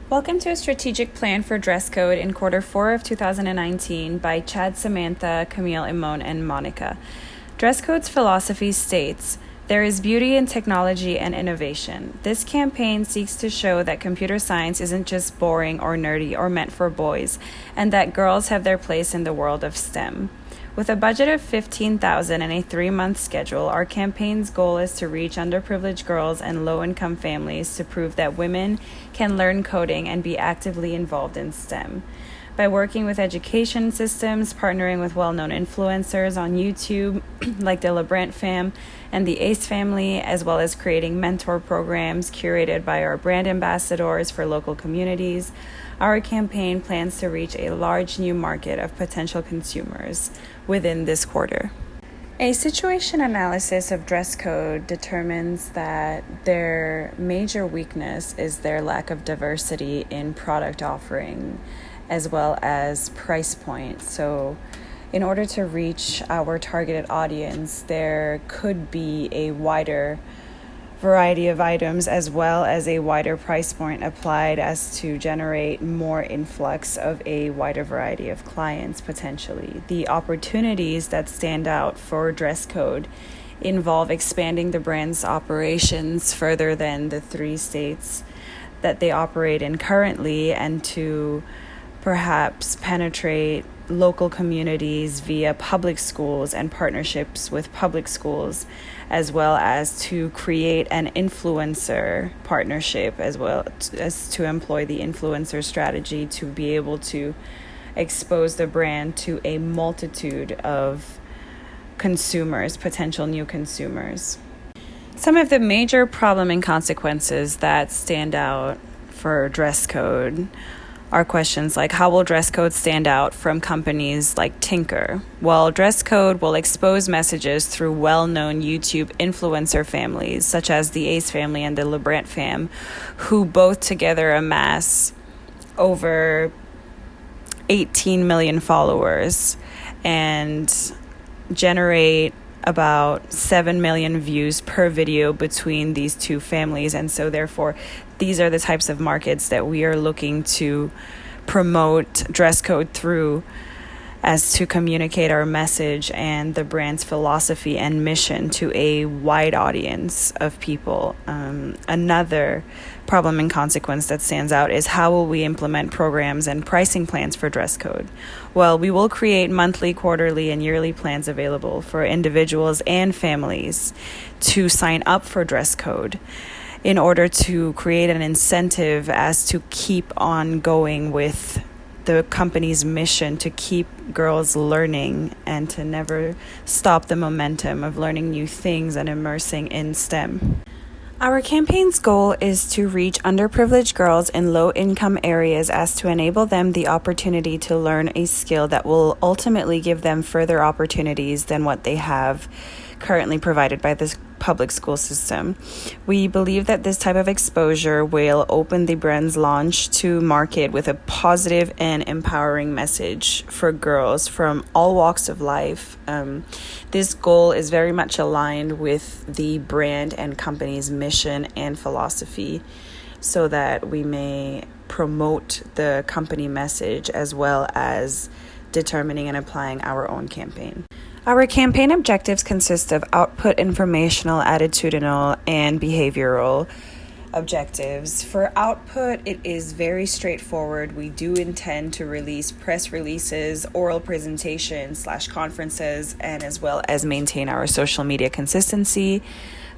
Welcome to a strategic plan for Dresscode in Q4 of 2019 by Chad, Samantha, Camille, Emone, and Monika. Dresscode's philosophy states, "There is beauty in technology and innovation." This campaign seeks to show that computer science isn't just boring or nerdy or meant for boys, and that girls have their place in the world of STEM. With a budget of $15,000 and a 3-month schedule, our campaign's goal is to reach underprivileged girls and low-income families to prove that women can learn coding and be actively involved in STEM. By working with education systems, partnering with well-known influencers on YouTube like the LeBrant fam and the Ace family, as well as creating mentor programs curated by our brand ambassadors for local communities, our campaign plans to reach a large new market of potential consumers within this quarter. A situation analysis of Dresscode determines that their major weakness is their lack of diversity in product offering, as well as price point. So in order to reach our targeted audience, there could be a wider variety of items as well as a wider price point applied as to generate more influx of a wider variety of clients potentially. The opportunities that stand out for Dresscode involve expanding the brand's operations further than the 3 states that they operate in currently, and to perhaps penetrate local communities via public schools and partnerships with public schools, as well as to create an influencer partnership, as well as to employ the influencer strategy to be able to expose the brand to a multitude of consumers, potential new consumers. Some of the major problem and consequences that stand out for Dresscode are questions like, how will Dresscode stand out from companies like Tinker? Well, Dresscode will expose messages through well-known YouTube influencer families, such as the Ace family and the LeBrant fam, who both together amass over 18 million followers and generate about 7 million views per video between these 2 families. And so therefore, these are the types of markets that we are looking to promote Dresscode through, as to communicate our message and the brand's philosophy and mission to a wide audience of people. Another problem and consequence that stands out is, how will we implement programs and pricing plans for Dresscode? Well, we will create monthly, quarterly, and yearly plans available for individuals and families to sign up for Dresscode, in order to create an incentive as to keep on going with the company's mission to keep girls learning and to never stop the momentum of learning new things and immersing in STEM. Our campaign's goal is to reach underprivileged girls in low-income areas as to enable them the opportunity to learn a skill that will ultimately give them further opportunities than what they have currently provided by this public school system. We believe that this type of exposure will open the brand's launch to market with a positive and empowering message for girls from all walks of life. This goal is very much aligned with the brand and company's mission and philosophy, so that we may promote the company message as well as determining and applying our own campaign. Our campaign objectives consist of output, informational, attitudinal, and behavioral objectives. For output, it is very straightforward. We do intend to release press releases, oral presentations / conferences, and as well as maintain our social media consistency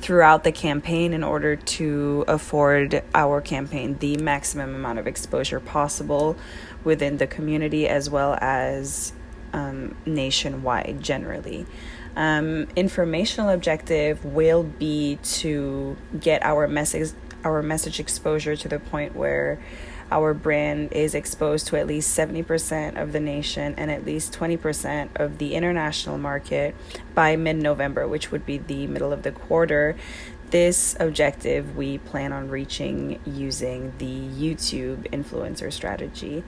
throughout the campaign in order to afford our campaign the maximum amount of exposure possible within the community, as well as nationwide generally. Informational objective will be to get our message exposure to the point where our brand is exposed to at least 70% of the nation and at least 20% of the international market by mid-November, which would be the middle of the quarter. This objective we plan on reaching using the YouTube influencer strategy.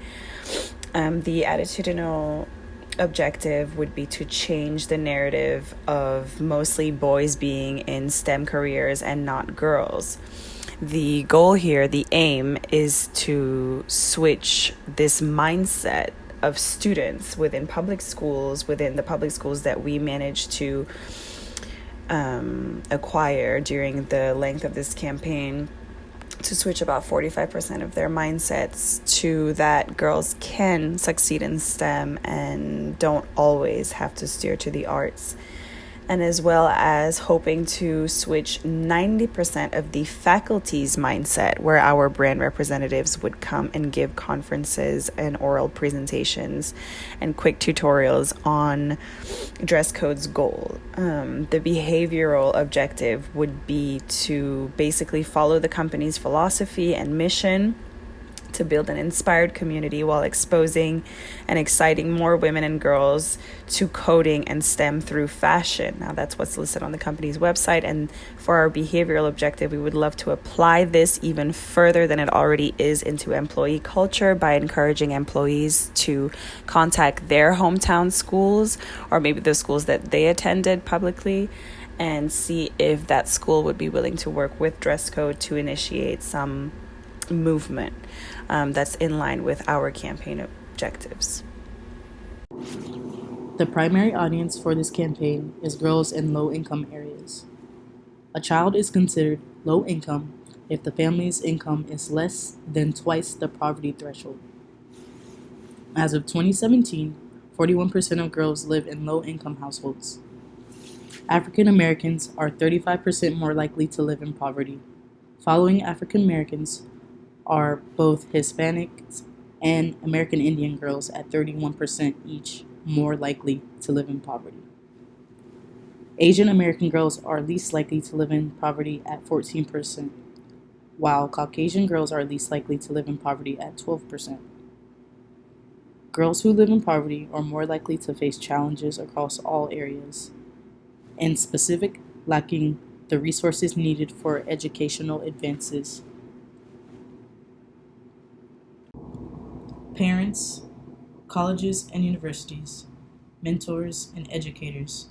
The attitudinal objective would be to change the narrative of mostly boys being in STEM careers and not girls. The goal here, the aim, is to switch this mindset of students within the public schools that we managed to acquire during the length of this campaign, to switch about 45% of their mindsets to that girls can succeed in STEM and don't always have to steer to the arts. And as well as hoping to switch 90% of the faculty's mindset, where our brand representatives would come and give conferences and oral presentations and quick tutorials on Dresscode's goal. The behavioral objective would be to basically follow the company's philosophy and mission to build an inspired community while exposing and exciting more women and girls to coding and STEM through fashion. Now, that's what's listed on the company's website. And for our behavioral objective, we would love to apply this even further than it already is into employee culture by encouraging employees to contact their hometown schools, or maybe the schools that they attended publicly, and see if that school would be willing to work with Dresscode to initiate some movement that's in line with our campaign objectives. The primary audience for this campaign is girls in low-income areas. A child is considered low income if the family's income is less than twice the poverty threshold. As of 2017, 41% of girls live in low-income households. African Americans are 35% more likely to live in poverty. Following African Americans are both Hispanics and American Indian girls at 31% each more likely to live in poverty. Asian American girls are least likely to live in poverty at 14%, while Caucasian girls are least likely to live in poverty at 12%. Girls who live in poverty are more likely to face challenges across all areas, in specific, lacking the resources needed for educational advances. Parents, colleges and universities, mentors, and educators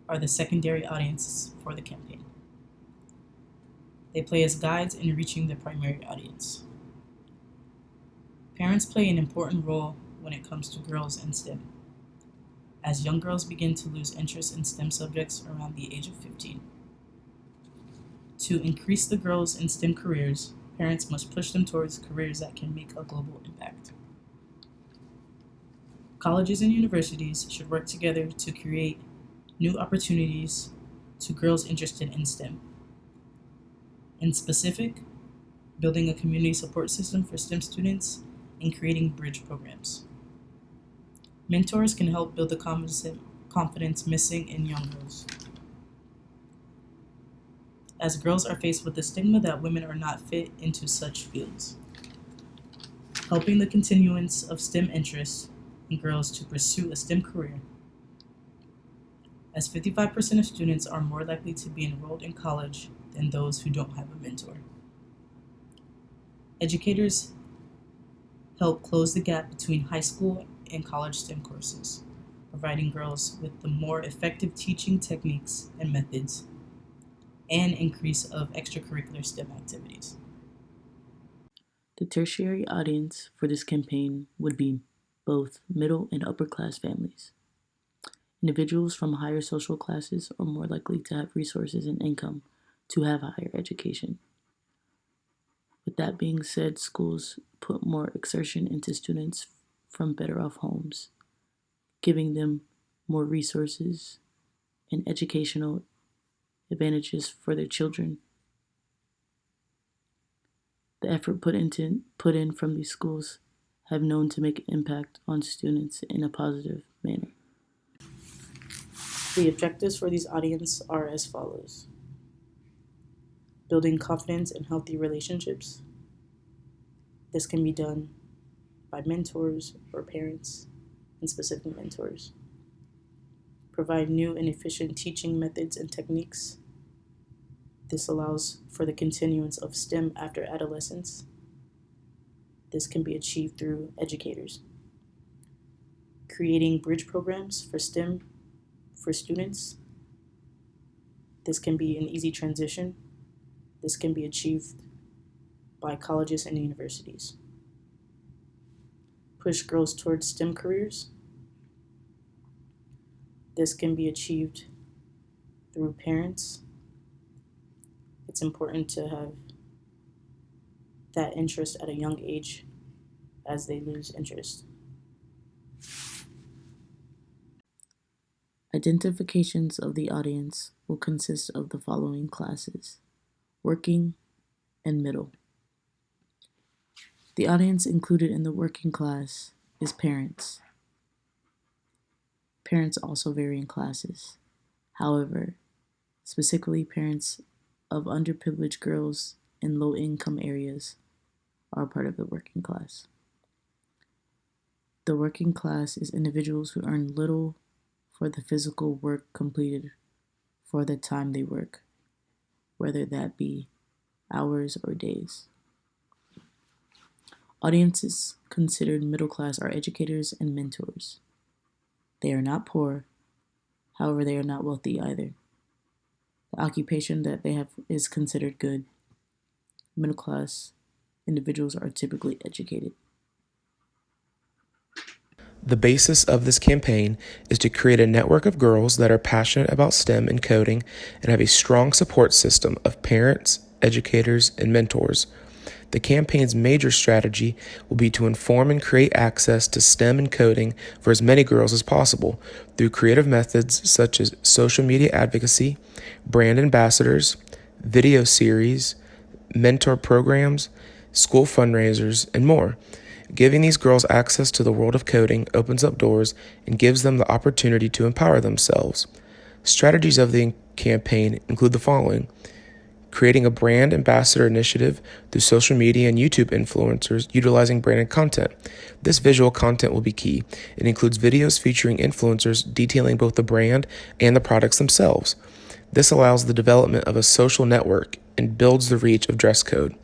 are the secondary audiences for the campaign. They play as guides in reaching the primary audience. Parents play an important role when it comes to girls in STEM, as young girls begin to lose interest in STEM subjects around the age of 15. To increase the girls in STEM careers, parents must push them towards careers that can make a global impact. Colleges and universities should work together to create new opportunities to girls interested in STEM. In specific, building a community support system for STEM students and creating bridge programs. Mentors can help build the confidence missing in young girls, as girls are faced with the stigma that women are not fit into such fields. Helping the continuance of STEM interests in girls to pursue a STEM career, as 55% of students are more likely to be enrolled in college than those who don't have a mentor. Educators help close the gap between high school and college STEM courses, providing girls with the more effective teaching techniques and methods, and increase of extracurricular STEM activities. The tertiary audience for this campaign would be both middle and upper class families. Individuals from higher social classes are more likely to have resources and income to have a higher education. With that being said, schools put more exertion into students from better off homes, giving them more resources and educational advantages for their children. The effort put in from these schools have known to make an impact on students in a positive manner. The objectives for these audiences are as follows: building confidence and healthy relationships. This can be done by mentors or parents and specific mentors. Provide new and efficient teaching methods and techniques. This allows for the continuance of STEM after adolescence. This can be achieved through educators. Creating bridge programs for STEM for students. This can be an easy transition. This can be achieved by colleges and universities. Push girls towards STEM careers. This can be achieved through parents. It's important to have that interest at a young age as they lose interest. Identifications of the audience will consist of the following classes: working and middle. The audience included in the working class is parents. Parents also vary in classes. However, specifically parents of underprivileged girls in low-income areas are part of the working class. The working class is individuals who earn little for the physical work completed for the time they work, whether that be hours or days. Audiences considered middle class are educators and mentors. They are not poor, however, they are not wealthy either. The occupation that they have is considered good. Middle class individuals are typically educated. The basis of this campaign is to create a network of girls that are passionate about STEM and coding and have a strong support system of parents, educators, and mentors. The campaign's major strategy will be to inform and create access to STEM and coding for as many girls as possible through creative methods such as social media advocacy, brand ambassadors, video series, mentor programs, school fundraisers, and more. Giving these girls access to the world of coding opens up doors and gives them the opportunity to empower themselves. Strategies of the campaign include the following: creating a brand ambassador initiative through social media and YouTube influencers utilizing branded content. This visual content will be key. It includes videos featuring influencers detailing both the brand and the products themselves. This allows the development of a social network and builds the reach of Dresscode.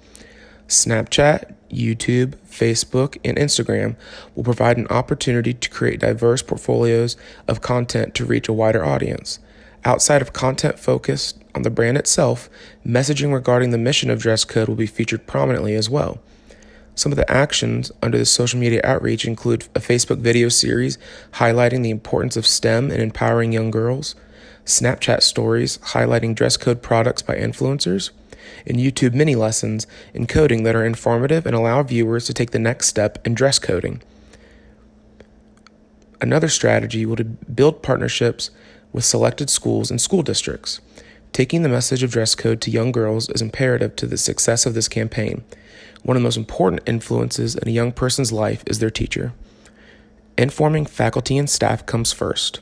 Snapchat, YouTube, Facebook, and Instagram will provide an opportunity to create diverse portfolios of content to reach a wider audience. Outside of content focused on the brand itself, messaging regarding the mission of Dresscode will be featured prominently as well. Some of the actions under the social media outreach include a Facebook video series highlighting the importance of STEM and empowering young girls, Snapchat stories highlighting Dresscode products by influencers, and YouTube mini lessons in coding that are informative and allow viewers to take the next step in dress coding. Another strategy will be to build partnerships with selected schools and school districts. Taking the message of dress code to young girls is imperative to the success of this campaign. One of the most important influences in a young person's life is their teacher. Informing faculty and staff comes first.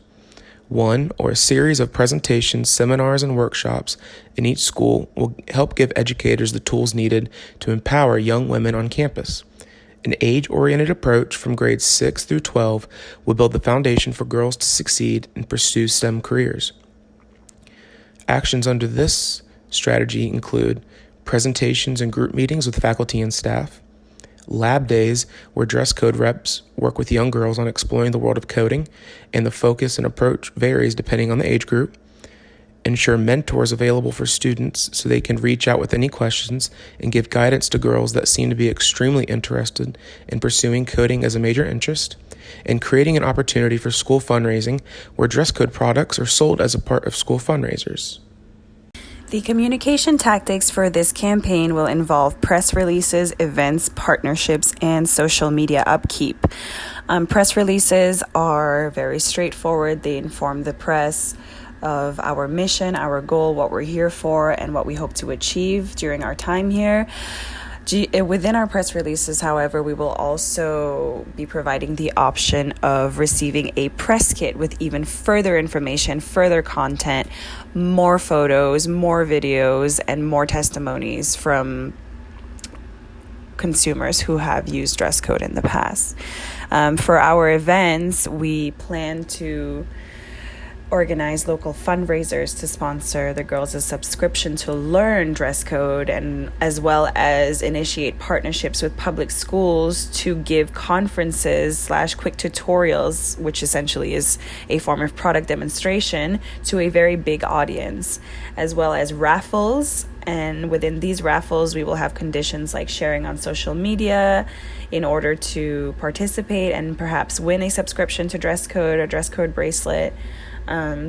One or a series of presentations, seminars, and workshops in each school will help give educators the tools needed to empower young women on campus. An age-oriented approach from grades 6 through 12 will build the foundation for girls to succeed and pursue STEM careers. Actions under this strategy include presentations and group meetings with faculty and staff, lab days where dress code reps work with young girls on exploring the world of coding, and the focus and approach varies depending on the age group. Ensure mentors available for students so they can reach out with any questions and give guidance to girls that seem to be extremely interested in pursuing coding as a major interest, and creating an opportunity for school fundraising where dress code products are sold as a part of school fundraisers. The communication tactics for this campaign will involve press releases, events, partnerships, and social media upkeep. Press releases are very straightforward. They inform the press of our mission, our goal, what we're here for, and what we hope to achieve during our time here. Within our press releases, however, we will also be providing the option of receiving a press kit with even further information, further content, more photos, more videos, and more testimonies from consumers who have used dress code in the past. For our events, we plan to organize local fundraisers to sponsor the girls a subscription to learn dress code, and as well as initiate partnerships with public schools to give conferences / quick tutorials, which essentially is a form of product demonstration, to a very big audience, as well as raffles. And within these raffles, we will have conditions like sharing on social media in order to participate and perhaps win a subscription to Dresscode or Dresscode bracelet.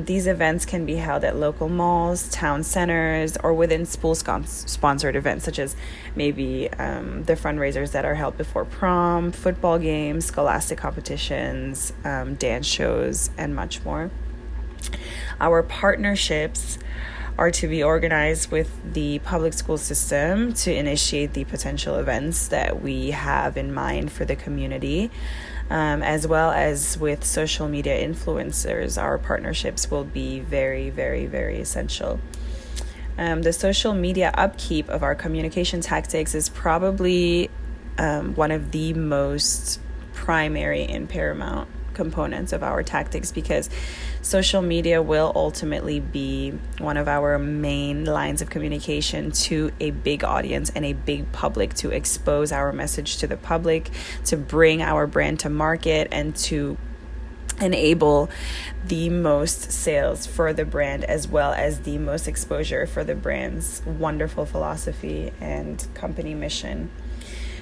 These events can be held at local malls, town centers, or within school-sponsored events, such as maybe the fundraisers that are held before prom, football games, scholastic competitions, dance shows, and much more. Our partnerships are to be organized with the public school system to initiate the potential events that we have in mind for the community. As well as with social media influencers, our partnerships will be very, very, very essential. The social media upkeep of our communication tactics is probably one of the most primary and paramount components of our tactics, because social media will ultimately be one of our main lines of communication to a big audience and a big public, to expose our message to the public, to bring our brand to market, and to enable the most sales for the brand, as well as the most exposure for the brand's wonderful philosophy and company mission.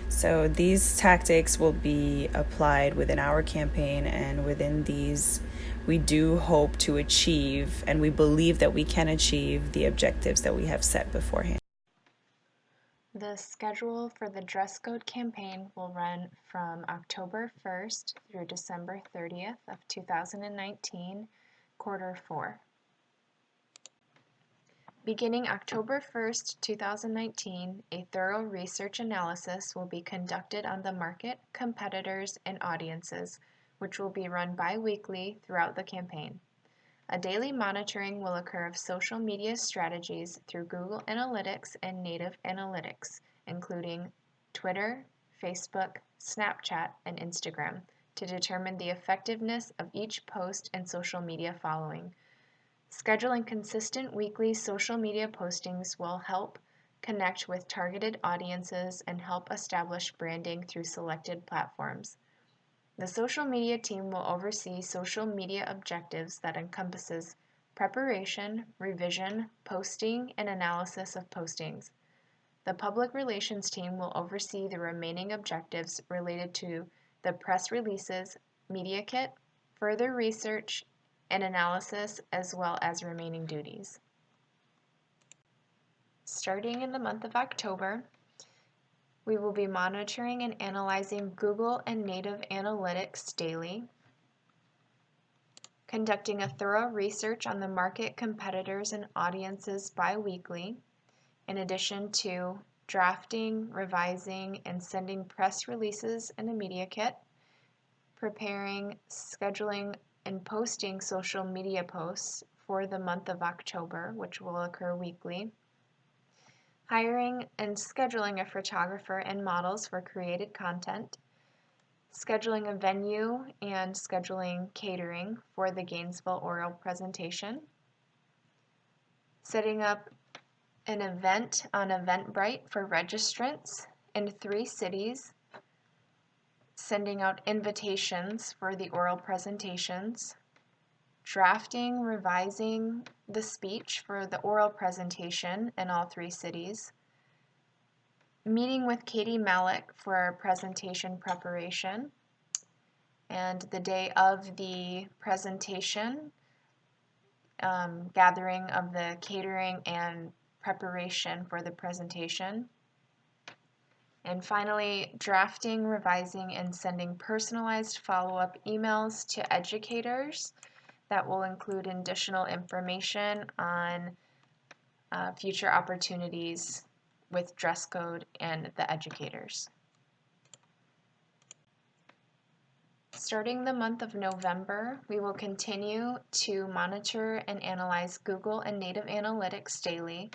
So these tactics will be applied within our campaign, and within these, we do hope to achieve, and we believe that we can achieve, the objectives that we have set beforehand. The schedule for the dress code campaign will run from October 1st through December 30th of 2019, quarter 4. Beginning October 1st, 2019, a thorough research analysis will be conducted on the market, competitors, and audiences, which will be run bi-weekly throughout the campaign. A daily monitoring will occur of social media strategies through Google Analytics and native analytics, including Twitter, Facebook, Snapchat, and Instagram, to determine the effectiveness of each post and social media following. Scheduling consistent weekly social media postings will help connect with targeted audiences and help establish branding through selected platforms. The social media team will oversee social media objectives that encompasses preparation, revision, posting, and analysis of postings. The public relations team will oversee the remaining objectives related to the press releases, media kit, further research, and analysis, as well as remaining duties. Starting in the month of October, we will be monitoring and analyzing Google and native analytics daily, conducting a thorough research on the market, competitors, and audiences bi-weekly, in addition to drafting, revising, and sending press releases and a media kit, preparing, scheduling, and posting social media posts for the month of October, which will occur weekly, hiring and scheduling a photographer and models for created content, scheduling a venue and scheduling catering for the Gainesville oral presentation, setting up an event on Eventbrite for registrants in 3 cities, sending out invitations for the oral presentations, drafting, revising the speech for the oral presentation in all 3 cities, meeting with Katie Malik for our presentation preparation, and the day of the presentation, gathering of the catering and preparation for the presentation. And finally, drafting, revising, and sending personalized follow-up emails to educators that will include additional information on future opportunities with dress code and the educators. Starting the month of November, we will continue to monitor and analyze Google and native analytics daily,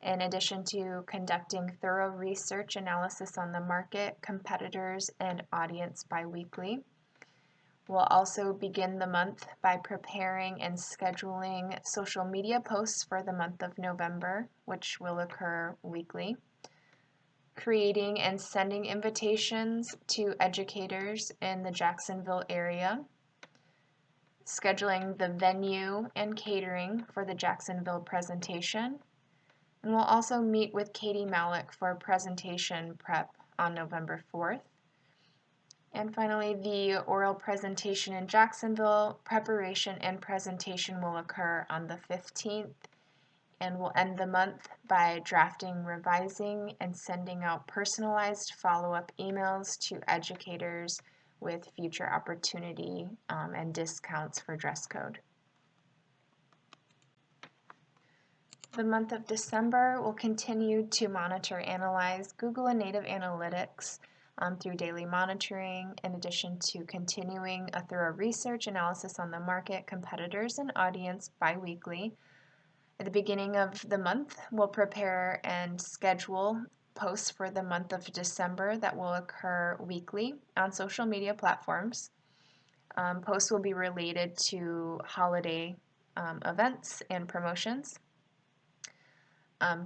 in addition to conducting thorough research analysis on the market, competitors, and audience bi-weekly. We'll also begin the month by preparing and scheduling social media posts for the month of November, which will occur weekly. Creating and sending invitations to educators in the Jacksonville area. Scheduling the venue and catering for the Jacksonville presentation. And we'll also meet with Katie Malik for presentation prep on November 4th. And finally, the oral presentation in Jacksonville, preparation and presentation will occur on the 15th, and we'll end the month by drafting, revising, and sending out personalized follow-up emails to educators with future opportunity and discounts for dress code. The month of December will continue to monitor, analyze Google and native analytics through daily monitoring, in addition to continuing a thorough research analysis on the market, competitors, and audience bi-weekly. At the beginning of the month, we'll prepare and schedule posts for the month of December that will occur weekly on social media platforms. Posts will be related to holiday events and promotions.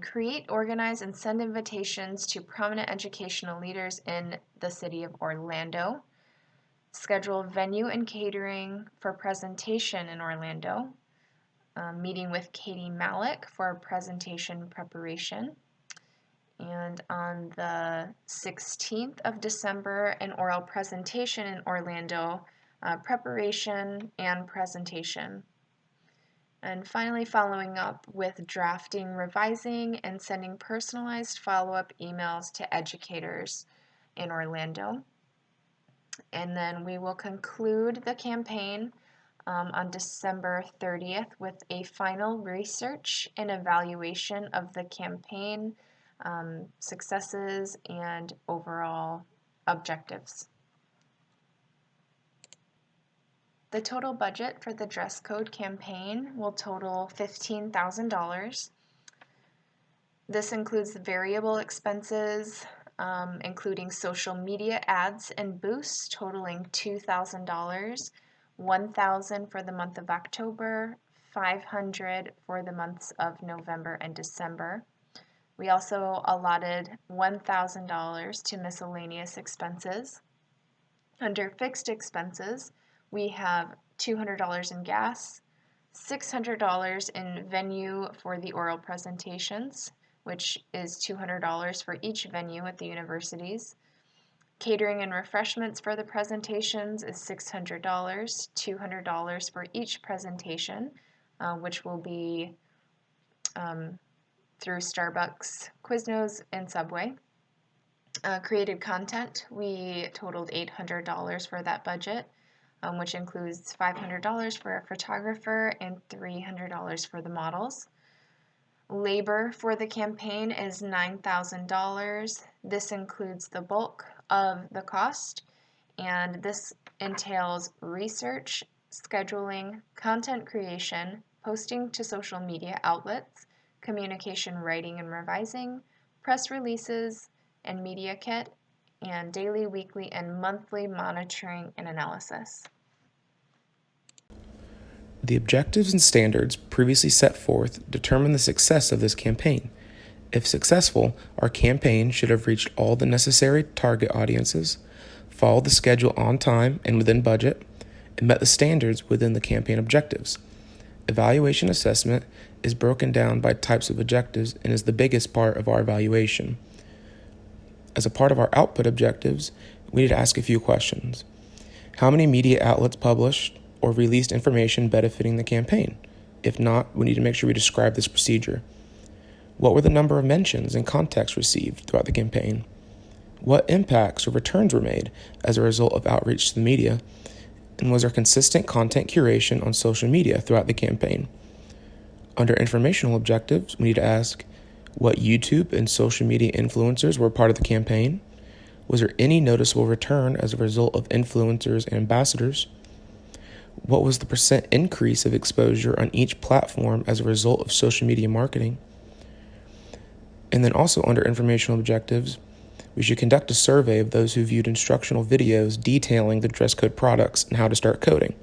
Create, organize, and send invitations to prominent educational leaders in the city of Orlando. Schedule venue and catering for presentation in Orlando. Meeting with Katie Malik for presentation preparation. And on the 16th of December, an oral presentation in Orlando, preparation and presentation. And finally, following up with drafting, revising, and sending personalized follow-up emails to educators in Orlando. And then we will conclude the campaign on December 30th with a final research and evaluation of the campaign, successes, and overall objectives. The total budget for the dress code campaign will total $15,000. This includes the variable expenses, including social media ads and boosts, totaling $2,000, $1,000 for the month of October, $500 for the months of November and December. We also allotted $1,000 to miscellaneous expenses. Under fixed expenses, we have $200 in gas, $600 in venue for the oral presentations, which is $200 for each venue at the universities. Catering and refreshments for the presentations is $600, $200 for each presentation, which will be through Starbucks, Quiznos, and Subway. Created content, we totaled $800 for that budget, which includes $500 for a photographer and $300 for the models. Labor for the campaign is $9,000. This includes the bulk of the cost, and this entails research, scheduling, content creation, posting to social media outlets, communication writing and revising, press releases, and media kit, and daily, weekly, and monthly monitoring and analysis. The objectives and standards previously set forth determine the success of this campaign. If successful, our campaign should have reached all the necessary target audiences, followed the schedule on time and within budget, and met the standards within the campaign objectives. Evaluation assessment is broken down by types of objectives and is the biggest part of our evaluation. As a part of our output objectives, we need to ask a few questions. How many media outlets published or released information benefiting the campaign? If not, we need to make sure we describe this procedure. What were the number of mentions and contacts received throughout the campaign? What impacts or returns were made as a result of outreach to the media? And was there consistent content curation on social media throughout the campaign? Under informational objectives, we need to ask what YouTube and social media influencers were part of the campaign. Was there any noticeable return as a result of influencers and ambassadors? What was the percent increase of exposure on each platform as a result of social media marketing? And then also under informational objectives, we should conduct a survey of those who viewed instructional videos detailing the dress code products and how to start coding.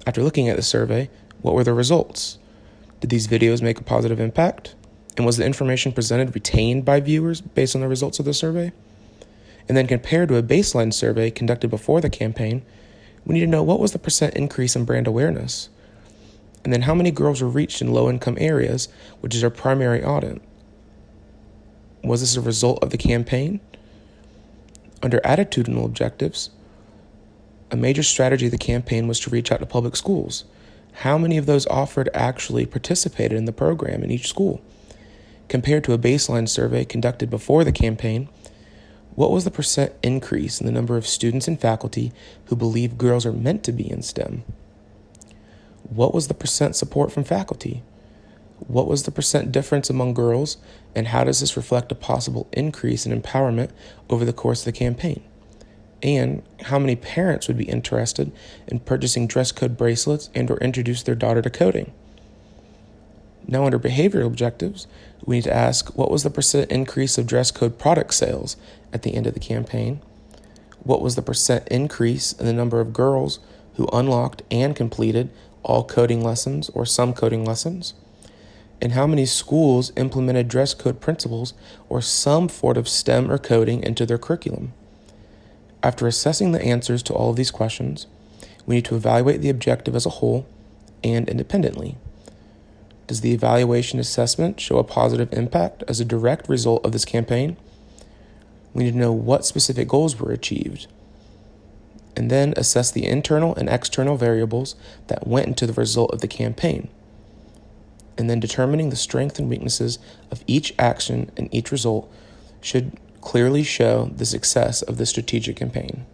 After looking at the survey, what were the results? Did these videos make a positive impact? And was the information presented retained by viewers based on the results of the survey? And then compared to a baseline survey conducted before the campaign, we need to know what was the percent increase in brand awareness? And then how many girls were reached in low-income areas, which is our primary audit? Was this a result of the campaign? Under attitudinal objectives, a major strategy of the campaign was to reach out to public schools. How many of those offered actually participated in the program in each school? Compared to a baseline survey conducted before the campaign, what was the percent increase in the number of students and faculty who believe girls are meant to be in STEM? What was the percent support from faculty? What was the percent difference among girls, and how does this reflect a possible increase in empowerment over the course of the campaign? And how many parents would be interested in purchasing dress code bracelets and or introduce their daughter to coding? Now, under behavioral objectives, we need to ask, what was the percent increase of dress code product sales at the end of the campaign? What was the percent increase in the number of girls who unlocked and completed all coding lessons or some coding lessons? And how many schools implemented dress code principles or some form of STEM or coding into their curriculum? After assessing the answers to all of these questions, we need to evaluate the objective as a whole and independently. Does the evaluation assessment show a positive impact as a direct result of this campaign? We need to know what specific goals were achieved, and then assess the internal and external variables that went into the result of the campaign, and then determining the strengths and weaknesses of each action and each result should clearly show the success of the strategic campaign.